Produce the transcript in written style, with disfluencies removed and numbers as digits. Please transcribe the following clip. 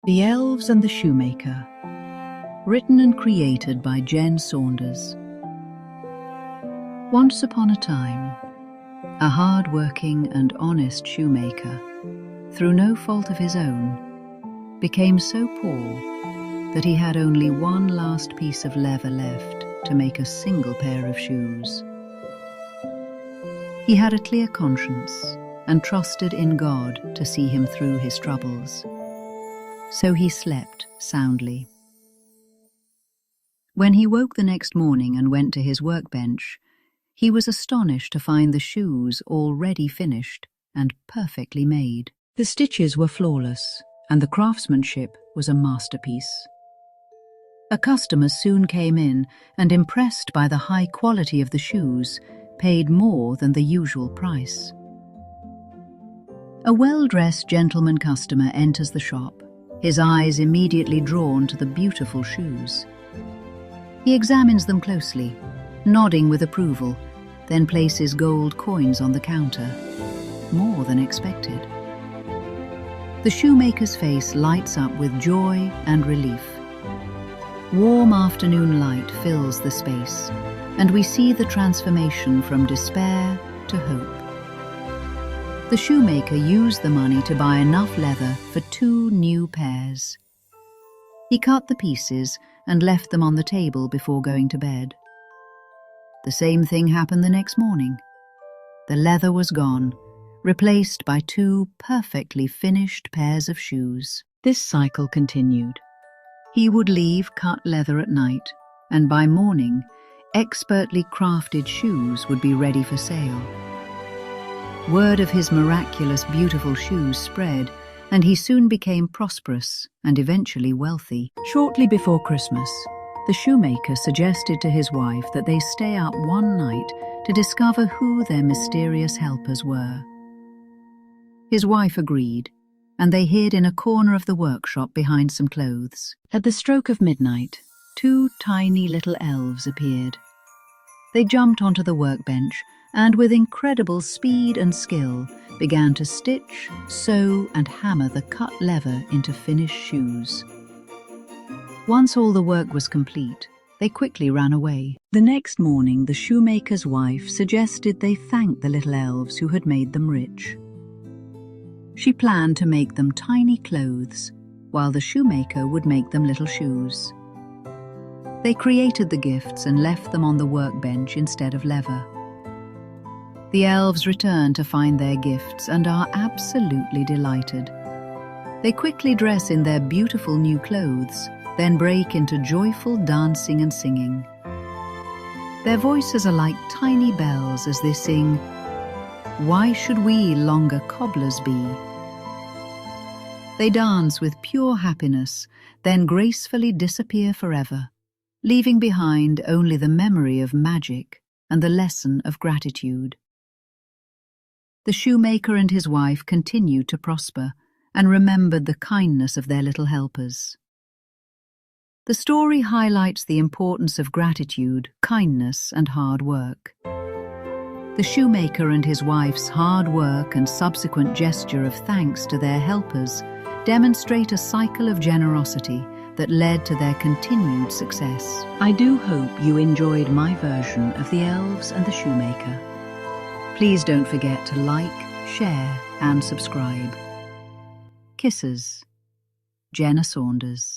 The Elves and the Shoemaker. Written and created by Jenne Saunders. Once upon a time, a hard-working and honest shoemaker, through no fault of his own, became so poor that he had only one last piece of leather left to make a single pair of shoes. He had a clear conscience and trusted in God to see him through his troubles. So he slept soundly. When he woke the next morning and went to his workbench, he was astonished to find the shoes already finished and perfectly made. The stitches were flawless, and the craftsmanship was a masterpiece. A customer soon came in and, impressed by the high quality of the shoes, paid more than the usual price. A well-dressed gentleman customer enters the shop, his eyes immediately drawn to the beautiful shoes. He examines them closely, nodding with approval, then places gold coins on the counter, more than expected. The shoemaker's face lights up with joy and relief. Warm afternoon light fills the space, and we see the transformation from despair to hope. The shoemaker used the money to buy enough leather for 2 new pairs. He cut the pieces and left them on the table before going to bed. The same thing happened the next morning. The leather was gone, replaced by 2 perfectly finished pairs of shoes. This cycle continued. He would leave cut leather at night, and by morning, expertly crafted shoes would be ready for sale. Word of his miraculous, beautiful shoes spread, and he soon became prosperous and eventually wealthy. Shortly before Christmas, the shoemaker suggested to his wife that they stay up one night to discover who their mysterious helpers were. His wife agreed, and they hid in a corner of the workshop behind some clothes. At the stroke of midnight, 2 tiny little elves appeared. They jumped onto the workbench and with incredible speed and skill began to stitch, sew and hammer the cut leather into finished shoes. Once all the work was complete, they quickly ran away. The next morning, the shoemaker's wife suggested they thank the little elves who had made them rich. She planned to make them tiny clothes, while the shoemaker would make them little shoes. They created the gifts and left them on the workbench instead of leather. The elves return to find their gifts and are absolutely delighted. They quickly dress in their beautiful new clothes, then break into joyful dancing and singing. Their voices are like tiny bells as they sing, "Why should we longer cobblers be?" They dance with pure happiness, then gracefully disappear forever, leaving behind only the memory of magic and the lesson of gratitude. The shoemaker and his wife continued to prosper and remembered the kindness of their little helpers. The story highlights the importance of gratitude, kindness, and hard work. The shoemaker and his wife's hard work and subsequent gesture of thanks to their helpers demonstrate a cycle of generosity that led to their continued success. I do hope you enjoyed my version of The Elves and the Shoemaker. Please don't forget to like, share, and subscribe. Kisses. Jenne Saunders.